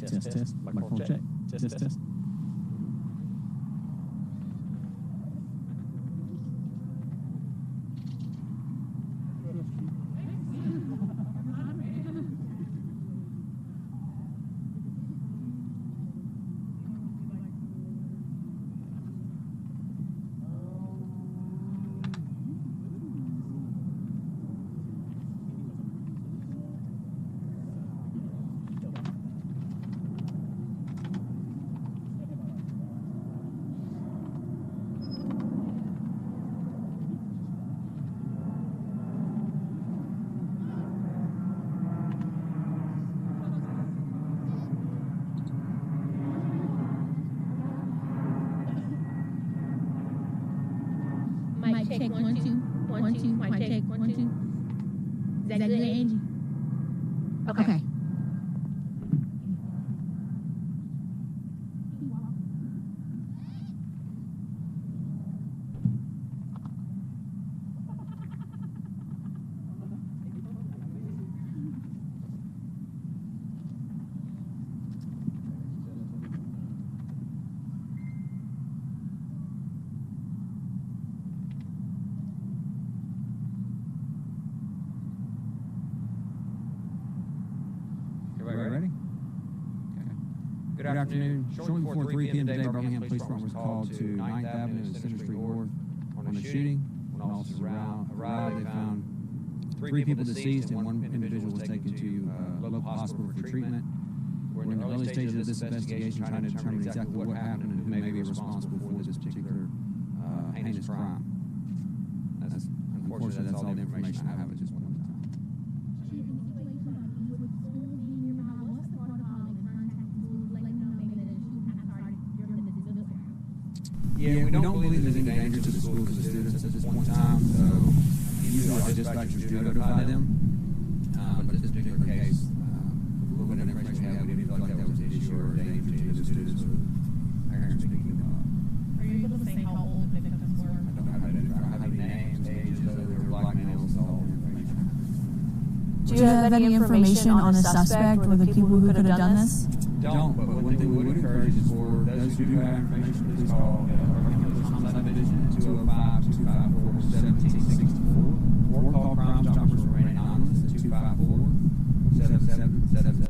Test. Microphone check. Test. Mic check 1 2 1 2. Mic check 1 2. Is that good, Angie? Okay. Ready? Okay. Good afternoon. Shortly before 3 p.m. today, Birmingham Police Department was called to 9th Avenue and Center Street North on a shooting. When officers arrived, they found 3 people deceased and 1 individual was taken to local hospital for treatment. We're in the early stages of this investigation trying to determine exactly what happened and who may be responsible for this particular heinous crime. Unfortunately, that's all the information I have at this point. Yeah, we don't believe there's any danger to the schools or the students at this point in time, so usually our dispatchers do notify them. But in this particular case, a little bit of information we have, we didn't feel like that was an issue or a danger to the students or parents speaking about. Are you able to say how old the victims were? I don't have any names, ages, whether they were black males, all information. Do you have any information on the suspect or the people who could have done this? Don't, but one thing we would encourage is for those who do have information, please call Division 205-254-1764 or call Crime Stoppers Remain Anonymous at 254-7777.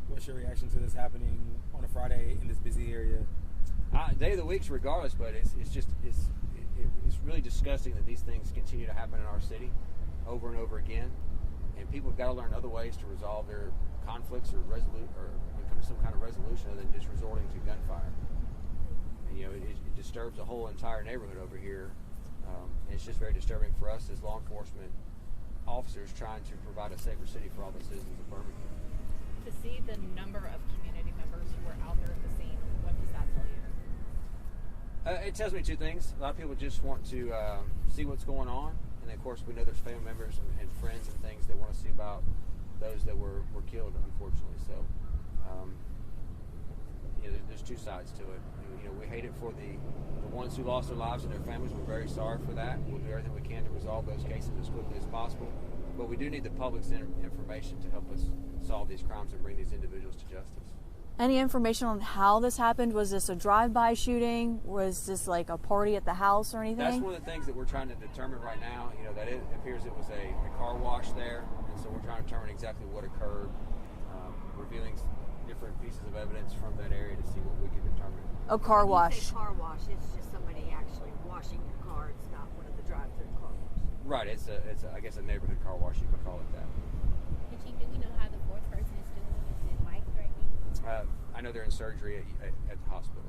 What's your reaction to this happening on a Friday in this busy area? Day of the week's regardless, but it's really disgusting that these things continue to happen in our city over and over again, and people have got to learn other ways to resolve their conflicts or come to some kind of resolution other than just resorting to gunfire. And, it disturbs the whole entire neighborhood over here. And it's just very disturbing for us as law enforcement officers trying to provide a safer city for all the citizens of Birmingham. To see the number of community members who were out there at the scene, what does that tell you? It tells me two things. A lot of people just want to see what's going on, and of course we know there's family members and friends and things that want to see about those that were killed, unfortunately. So there's two sides to it. We hate it for the ones who lost their lives and their families. We're very sorry for that. We'll do everything we can to resolve those cases as quickly as possible. But we do need the public's information to help us solve these crimes and bring these individuals to justice. Any information on how this happened? Was this a drive-by shooting? Was this like a party at the house or anything? That's one of the things that we're trying to determine right now. That it appears it was a car wash there, and so we're trying to determine exactly what occurred, revealing different pieces of evidence from that area to see what we can determine. A car wash. When you say car wash, it's just somebody actually washing your car. It's not one of the drive-through car washes. Right. It's I guess a neighborhood car wash. You could call it that. And Chief, do we know how the fourth person is doing? Is it Mike right now? I know they're in surgery at the hospital.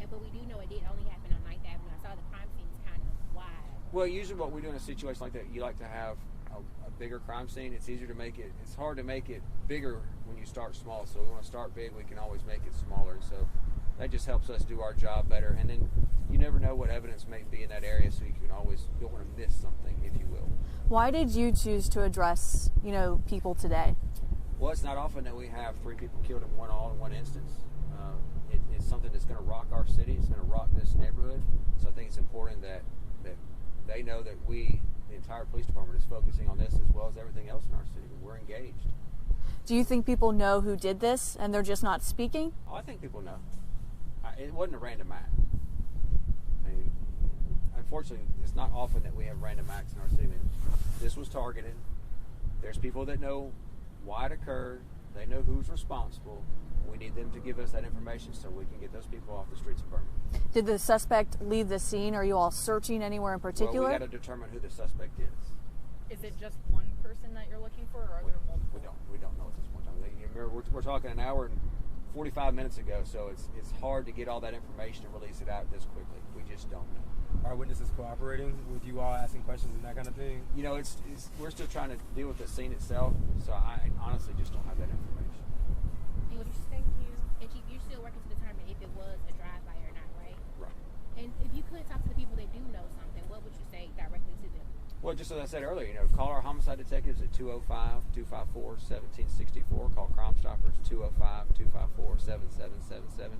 But we do know it did only happen on 9th Avenue. I saw the crime scene is kind of wide. Well, usually what we do in a situation like that, you like to have a bigger crime scene. It's easier to make it. It's hard to make it bigger when you start small. So we want to start big. We can always make it smaller. So that just helps us do our job better. And then you never know what evidence may be in that area, so you don't want to miss something, if you will. Why did you choose to address, people today? Well, it's not often that we have 3 people killed in one instance. It's something that's going to rock our city. It's going to rock this neighborhood. So I think it's important that they know that the entire police department is focusing on this as well as everything else in our city. We're engaged. Do you think people know who did this and they're just not speaking? Oh, I think people know. It wasn't a random act. I mean, unfortunately, it's not often that we have random acts in our city. I mean, this was targeted. There's people that know why it occurred. They know who's responsible. We need them to give us that information so we can get those people off the streets of Birmingham. Did the suspect leave the scene? Are you all searching anywhere in particular? Well, we got to determine who the suspect is. Is it just one person that you're looking for, or are there multiple? We don't know at this point. Remember, we're talking an hour and 45 minutes ago, so it's hard to get all that information and release it out this quickly. We just don't know. Are witnesses cooperating with you all, asking questions and that kind of thing? You know, we're still trying to deal with the scene itself, so I honestly just don't have that information. Thank you. And Chief, you're still working to determine if it was a drive-by or not, right? Right. And if you could talk to the people that do know something, what would you say directly to them? Well, just as I said earlier, call our homicide detectives at 205-254-1764. Call Crime Stoppers 205-254-7777.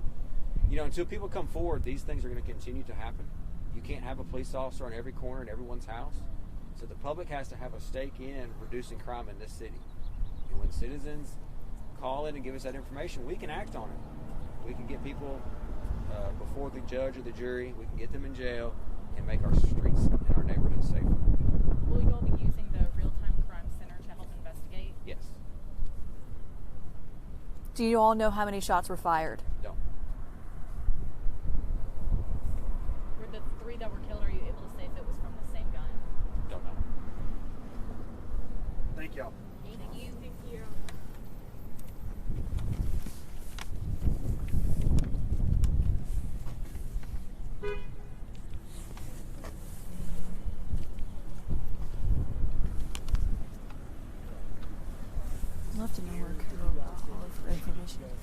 Until people come forward, these things are going to continue to happen. You can't have a police officer on every corner in everyone's house. So the public has to have a stake in reducing crime in this city. And when citizens call in and give us that information, we can act on it. We can get people before the judge or the jury. We can get them in jail and make our streets and our neighborhoods safer. Will you all be using the real-time crime center to help investigate? Yes. Do you all know how many shots were fired? Don't. Were the 3 that were killed, are you able to say if it was from the same gun? Don't know. Thank y'all. Thank you. Thank you. I'd love to know where all of the information is.